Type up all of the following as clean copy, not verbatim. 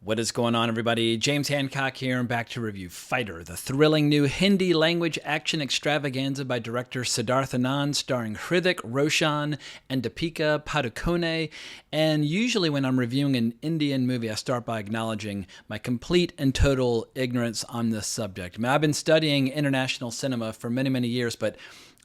What is going on, everybody? James Hancock here, and back to review Fighter, the thrilling new Hindi language action extravaganza by director Siddharth Anand, starring Hrithik, Roshan, and Deepika Padukone. And usually when I'm reviewing an Indian movie, I start by acknowledging my complete and total ignorance on this subject. I mean, I've been studying international cinema for many, many years, but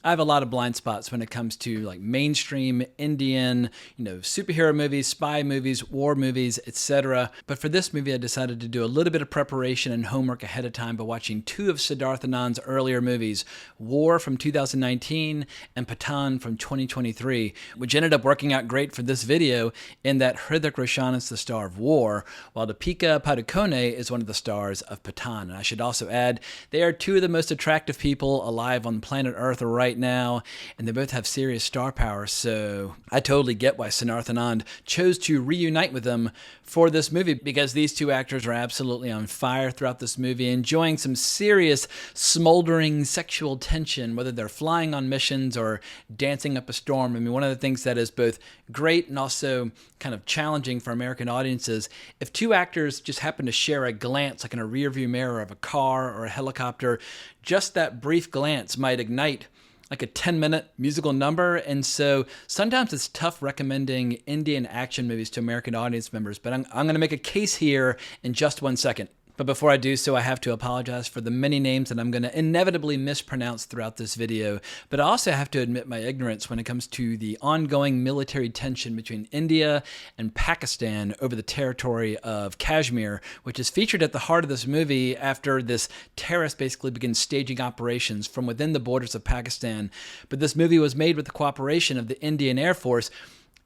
I have a lot of blind spots when it comes to like mainstream Indian, superhero movies, spy movies, war movies, etc. But for this movie, I decided to do a little bit of preparation and homework ahead of time by watching two of Siddharth Anand's earlier movies, War from 2019 and Pathaan from 2023, which ended up working out great for this video in that Hrithik Roshan is the star of War, while Deepika Padukone is one of the stars of Pathaan. And I should also add, they are two of the most attractive people alive on planet Earth right now, and they both have serious star power, so I totally get why Siddharth Anand chose to reunite with them for this movie, because these two actors are absolutely on fire throughout this movie, enjoying some serious smoldering sexual tension, whether they're flying on missions or dancing up a storm. I mean, one of the things that is both great and also kind of challenging for American audiences, if two actors just happen to share a glance, like in a rearview mirror of a car or a helicopter, just that brief glance might ignite like a 10-minute musical number. And so sometimes it's tough recommending Indian action movies to American audience members, but I'm going to make a case here in just 1 second. But before I do so, I have to apologize for the many names that I'm going to inevitably mispronounce throughout this video. But I also have to admit my ignorance when it comes to the ongoing military tension between India and Pakistan over the territory of Kashmir, which is featured at the heart of this movie after this terrorist basically begins staging operations from within the borders of Pakistan. But this movie was made with the cooperation of the Indian Air Force.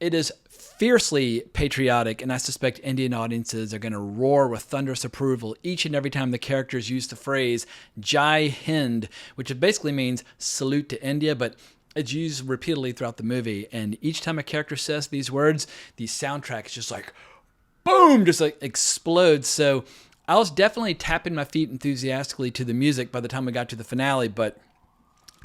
It is fiercely patriotic, and I suspect Indian audiences are going to roar with thunderous approval each and every time the characters use the phrase Jai Hind, which basically means salute to India, but it's used repeatedly throughout the movie. And each time a character says these words, the soundtrack is just like, boom, just like explodes. So I was definitely tapping my feet enthusiastically to the music by the time we got to the finale, but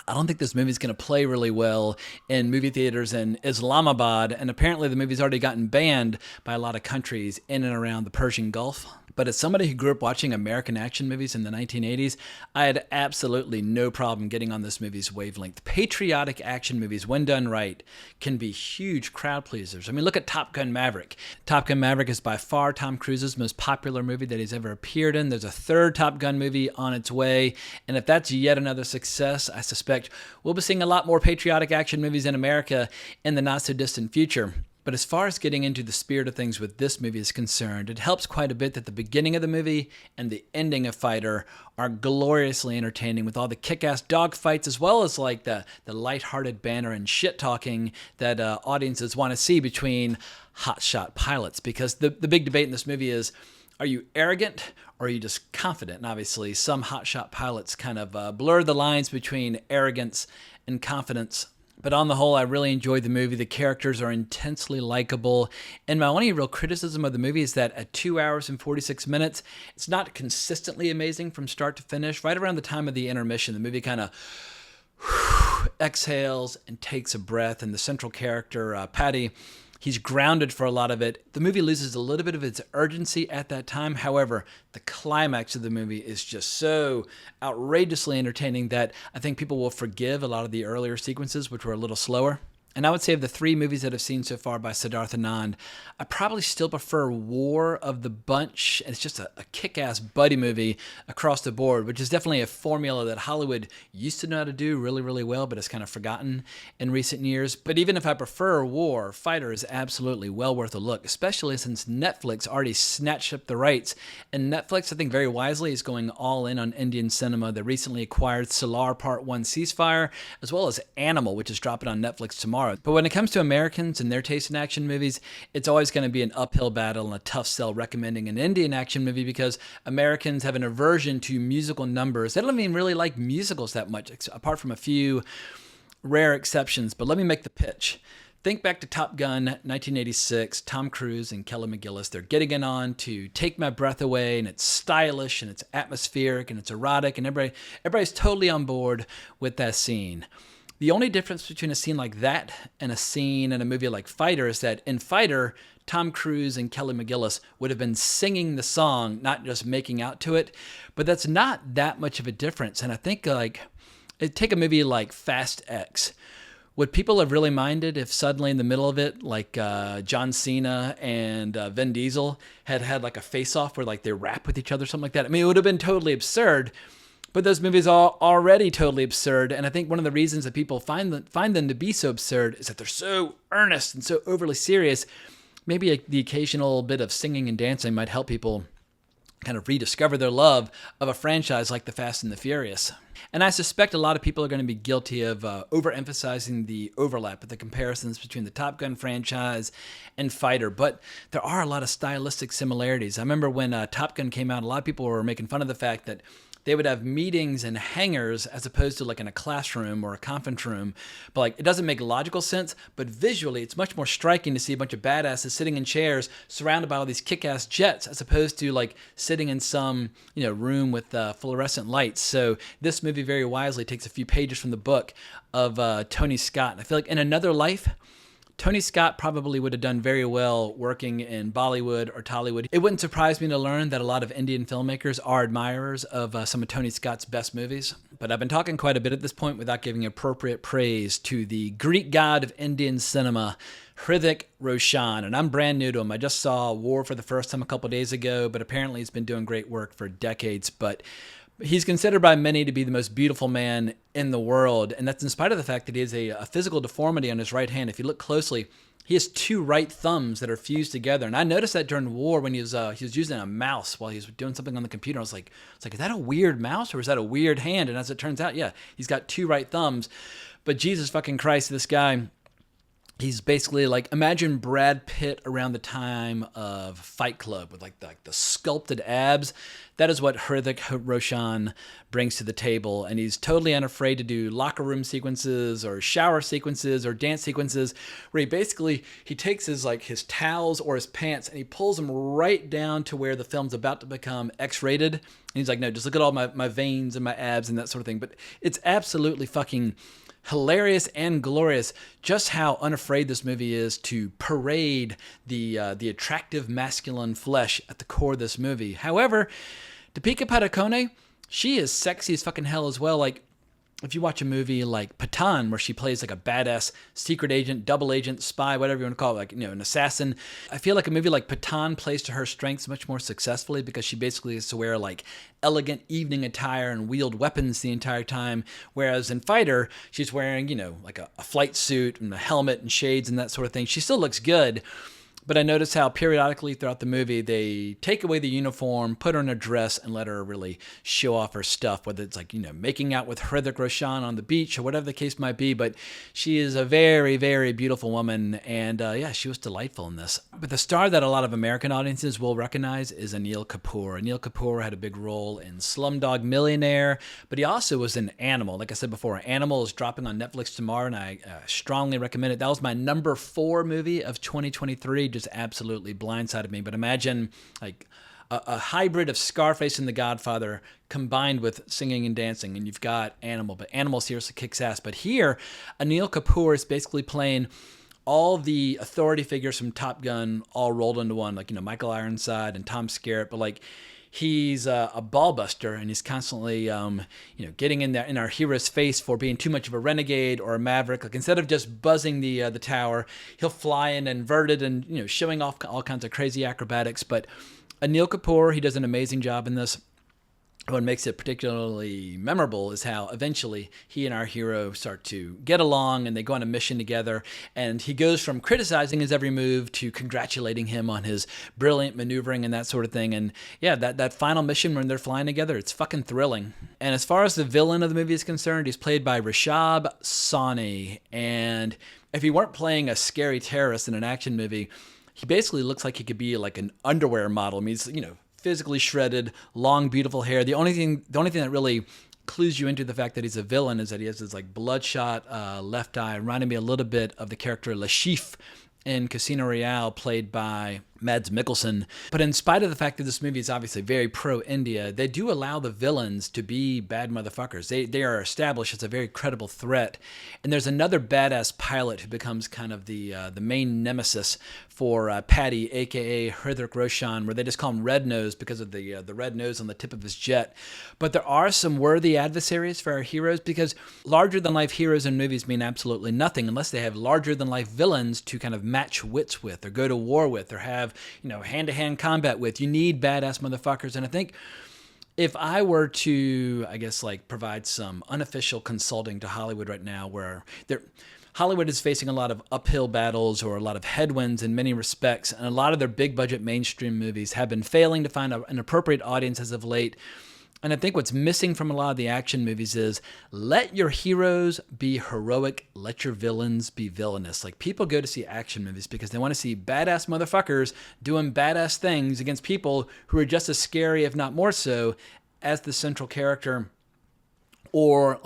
I don't think this movie is going to play really well in movie theaters in Islamabad, and apparently the movie's already gotten banned by a lot of countries in and around the Persian Gulf. But as somebody who grew up watching American action movies in the 1980s, I had absolutely no problem getting on this movie's wavelength. Patriotic action movies, when done right, can be huge crowd pleasers. I mean, look at Top Gun Maverick. Top Gun Maverick is by far Tom Cruise's most popular movie that he's ever appeared in. There's a third Top Gun movie on its way, and if that's yet another success, I suspect we'll be seeing a lot more patriotic action movies in America in the not-so-distant future. But as far as getting into the spirit of things with this movie is concerned, it helps quite a bit that the beginning of the movie and the ending of Fighter are gloriously entertaining, with all the kick-ass dogfights as well as like the lighthearted banter and shit-talking that audiences want to see between hotshot pilots. Because the big debate in this movie is, are you arrogant or are you just confident? And obviously some hotshot pilots kind of blur the lines between arrogance and confidence. But on the whole, I really enjoyed the movie. The characters are intensely likable. And my only real criticism of the movie is that at 2 hours and 46 minutes, it's not consistently amazing from start to finish. Right around the time of the intermission, the movie kind of exhales and takes a breath. And the central character, Patty, he's grounded for a lot of it. The movie loses a little bit of its urgency at that time. However, the climax of the movie is just so outrageously entertaining that I think people will forgive a lot of the earlier sequences, which were a little slower. And I would say of the three movies that I've seen so far by Siddharth Anand, I probably still prefer War of the bunch. It's just a kick-ass buddy movie across the board, which is definitely a formula that Hollywood used to know how to do really, really well, but it's kind of forgotten in recent years. But even if I prefer War, Fighter is absolutely well worth a look, especially since Netflix already snatched up the rights. And Netflix, I think very wisely, is going all in on Indian cinema. They recently acquired Solar Part 1 Ceasefire, as well as Animal, which is dropping on Netflix tomorrow. But when it comes to Americans and their taste in action movies, it's always going to be an uphill battle and a tough sell recommending an Indian action movie, because Americans have an aversion to musical numbers. They don't even really like musicals that much, apart from a few rare exceptions. But let me make the pitch. Think back to Top Gun, 1986, Tom Cruise and Kelly McGillis. They're getting it on to Take My Breath Away, and it's stylish, and it's atmospheric, and it's erotic, and everybody's totally on board with that scene. The only difference between a scene like that and a scene in a movie like Fighter is that in Fighter, Tom Cruise and Kelly McGillis would have been singing the song, not just making out to it. But that's not that much of a difference. And I think take a movie like Fast X. Would people have really minded if suddenly in the middle of it, like John Cena and Vin Diesel had like a face-off where like they rap with each other, something like that? I mean, it would have been totally absurd. But those movies are already totally absurd, and I think one of the reasons that people find them to be so absurd is that they're so earnest and so overly serious. Maybe the occasional bit of singing and dancing might help people kind of rediscover their love of a franchise like The Fast and the Furious. And I suspect a lot of people are going to be guilty of overemphasizing the overlap of the comparisons between the Top Gun franchise and Fighter, but there are a lot of stylistic similarities. I remember when Top Gun came out, a lot of people were making fun of the fact that they would have meetings in hangars as opposed to like in a classroom or a conference room. But like, it doesn't make logical sense, but visually it's much more striking to see a bunch of badasses sitting in chairs surrounded by all these kick-ass jets as opposed to like sitting in some, room with fluorescent lights. So this movie very wisely takes a few pages from the book of Tony Scott. And I feel like in another life, Tony Scott probably would have done very well working in Bollywood or Tollywood. It wouldn't surprise me to learn that a lot of Indian filmmakers are admirers of some of Tony Scott's best movies. But I've been talking quite a bit at this point without giving appropriate praise to the Greek god of Indian cinema, Hrithik Roshan. And I'm brand new to him. I just saw War for the first time a couple days ago, but apparently he's been doing great work for decades. But he's considered by many to be the most beautiful man in the world, and that's in spite of the fact that he has a physical deformity on his right hand. If you look closely, he has two right thumbs that are fused together, and I noticed that during war when he was using a mouse while he was doing something on the computer. I was like, is that a weird mouse or is that a weird hand? And as it turns out, yeah, he's got two right thumbs. But Jesus fucking Christ, this guy, he's basically like, imagine Brad Pitt around the time of Fight Club with like the sculpted abs. That is what Hrithik Roshan brings to the table. And he's totally unafraid to do locker room sequences or shower sequences or dance sequences where he takes his towels or his pants and he pulls them right down to where the film's about to become X-rated. And he's like, no, just look at all my veins and my abs and that sort of thing. But it's absolutely fucking hilarious and glorious just how unafraid this movie is to parade the attractive masculine flesh at the core of this movie. However, Deepika Padukone, she is sexy as fucking hell as well. Like, if you watch a movie like Pathaan, where she plays like a badass secret agent, double agent, spy, whatever you want to call it, like, an assassin, I feel like a movie like Pathaan plays to her strengths much more successfully because she basically has to wear like elegant evening attire and wield weapons the entire time. Whereas in Fighter, she's wearing, like a flight suit and a helmet and shades and that sort of thing. She still looks good. But I notice how periodically throughout the movie, they take away the uniform, put her in a dress, and let her really show off her stuff, whether it's like, making out with Hrithik Roshan on the beach or whatever the case might be. But she is a very, very beautiful woman. And she was delightful in this. But the star that a lot of American audiences will recognize is Anil Kapoor. Anil Kapoor had a big role in Slumdog Millionaire, but he also was in Animal. Like I said before, Animal is dropping on Netflix tomorrow, and I strongly recommend it. That was my number 4 movie of 2023. Just absolutely blindsided me. But imagine like a hybrid of Scarface and The Godfather combined with singing and dancing, and you've got Animal. But Animal seriously kicks ass. But here, Anil Kapoor is basically playing all the authority figures from Top Gun all rolled into one, like, Michael Ironside and Tom Skerritt. But like, he's a ball buster, and he's constantly, getting in our hero's face for being too much of a renegade or a maverick. Like, instead of just buzzing the tower, he'll fly in inverted and, showing off all kinds of crazy acrobatics. But Anil Kapoor, he does an amazing job in this. What makes it particularly memorable is how eventually he and our hero start to get along and they go on a mission together, and he goes from criticizing his every move to congratulating him on his brilliant maneuvering and that sort of thing. And yeah, that final mission when they're flying together, it's fucking thrilling. And as far as the villain of the movie is concerned, he's played by Rishabh Soni. And if he weren't playing a scary terrorist in an action movie, he basically looks like he could be like an underwear model. I mean, he's, physically shredded, long, beautiful hair. The only thing that really clues you into the fact that he's a villain is that he has this like bloodshot left eye, reminding me a little bit of the character Lashif in Casino Royale, played by Mads Mikkelsen. But in spite of the fact that this movie is obviously very pro-India, they do allow the villains to be bad motherfuckers. They are established as a very credible threat. And there's another badass pilot who becomes kind of the main nemesis for Paddy, a.k.a. Hrithik Roshan, where they just call him Red Nose because of the red nose on the tip of his jet. But there are some worthy adversaries for our heroes, because larger-than-life heroes in movies mean absolutely nothing unless they have larger-than-life villains to kind of match wits with, or go to war with, or have, hand-to-hand combat with. You need badass motherfuckers. And I think if I were to, provide some unofficial consulting to Hollywood right now, where Hollywood is facing a lot of uphill battles or a lot of headwinds in many respects, and a lot of their big budget mainstream movies have been failing to find an appropriate audience as of late. And I think what's missing from a lot of the action movies is let your heroes be heroic, let your villains be villainous. Like, people go to see action movies because they want to see badass motherfuckers doing badass things against people who are just as scary, if not more so, as the central character. Or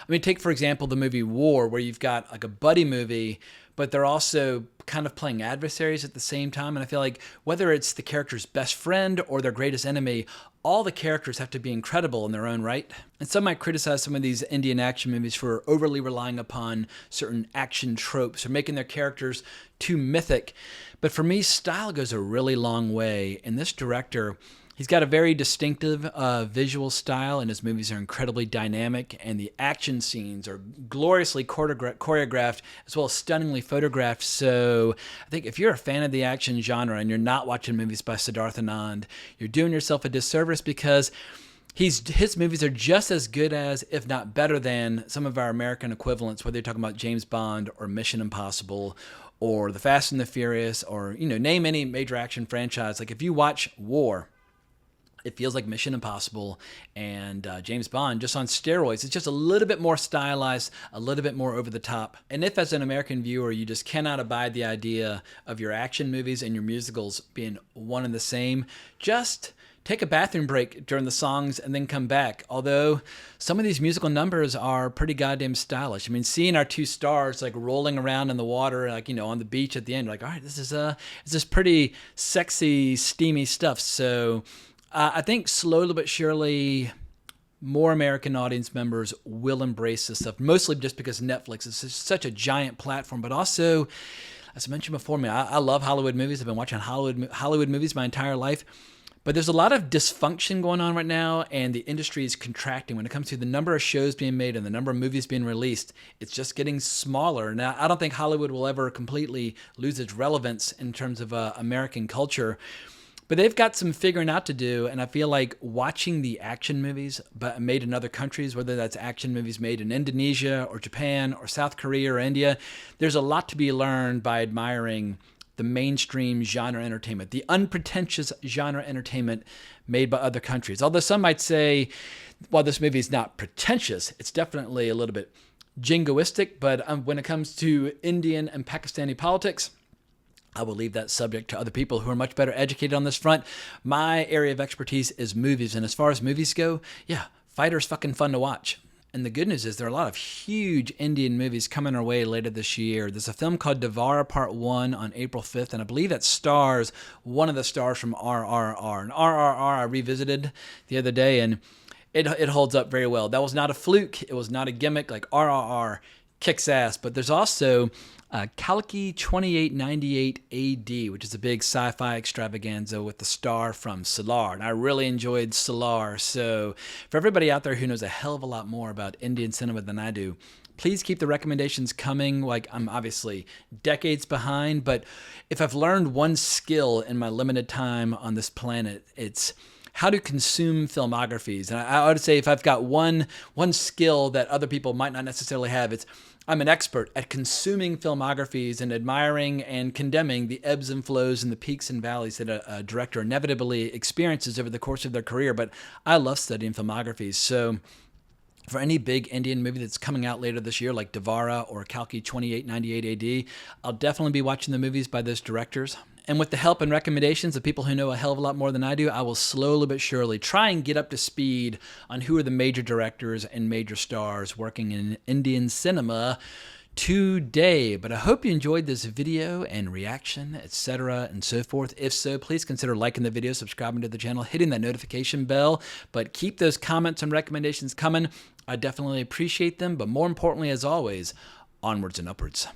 take for example the movie War, where you've got like a buddy movie, but they're also kind of playing adversaries at the same time. And I feel like whether it's the character's best friend or their greatest enemy, all the characters have to be incredible in their own right. And some might criticize some of these Indian action movies for overly relying upon certain action tropes or making their characters too mythic. But for me, style goes a really long way. And this director, he's got a very distinctive visual style, and his movies are incredibly dynamic, and the action scenes are gloriously choreographed as well as stunningly photographed. So I think if you're a fan of the action genre and you're not watching movies by Siddharth Anand, you're doing yourself a disservice, because his movies are just as good as, if not better than, some of our American equivalents, whether you're talking about James Bond or Mission Impossible or The Fast and the Furious, or name any major action franchise. Like, if you watch War, it feels like Mission Impossible and James Bond, just on steroids. It's just a little bit more stylized, a little bit more over the top. And if, as an American viewer, you just cannot abide the idea of your action movies and your musicals being one and the same, just take a bathroom break during the songs and then come back. Although some of these musical numbers are pretty goddamn stylish. I mean, seeing our two stars like rolling around in the water, on the beach at the end, all right, this is pretty sexy, steamy stuff. So I think slowly but surely more American audience members will embrace this stuff, mostly just because Netflix is such a giant platform. But also, as I mentioned before, I love Hollywood movies. I've been watching Hollywood movies my entire life. But there's a lot of dysfunction going on right now, and the industry is contracting when it comes to the number of shows being made and the number of movies being released. It's just getting smaller. Now, I don't think Hollywood will ever completely lose its relevance in terms of American culture, but they've got some figuring out to do, and I feel like watching the action movies but made in other countries, whether that's action movies made in Indonesia or Japan or South Korea or India, there's a lot to be learned by admiring the mainstream genre entertainment, the unpretentious genre entertainment made by other countries. Although some might say, while this movie is not pretentious, it's definitely a little bit jingoistic. But when it comes to Indian and Pakistani politics, I will leave that subject to other people who are much better educated on this front. My area of expertise is movies. And as far as movies go, yeah, Fighter's fucking fun to watch. And the good news is there are a lot of huge Indian movies coming our way later this year. There's a film called Devara Part 1 on April 5th, and I believe that stars one of the stars from RRR. And RRR I revisited the other day, and it holds up very well. That was not a fluke. It was not a gimmick. Like, RRR kicks ass. But there's also Kalki 2898 AD, which is a big sci-fi extravaganza with the star from Salar. And I really enjoyed Salar. So for everybody out there who knows a hell of a lot more about Indian cinema than I do, please keep the recommendations coming. Like, I'm obviously decades behind, but if I've learned one skill in my limited time on this planet, it's how to consume filmographies. And I would say if I've got one skill that other people might not necessarily have, it's I'm an expert at consuming filmographies and admiring and condemning the ebbs and flows and the peaks and valleys that a director inevitably experiences over the course of their career. But I love studying filmographies. So for any big Indian movie that's coming out later this year, like Devara or Kalki 2898 AD, I'll definitely be watching the movies by those directors. And with the help and recommendations of people who know a hell of a lot more than I do, I will slowly but surely try and get up to speed on who are the major directors and major stars working in Indian cinema today. But I hope you enjoyed this video and reaction, etc. and so forth. If so, please consider liking the video, subscribing to the channel, hitting that notification bell. But keep those comments and recommendations coming. I definitely appreciate them. But more importantly, as always, onwards and upwards.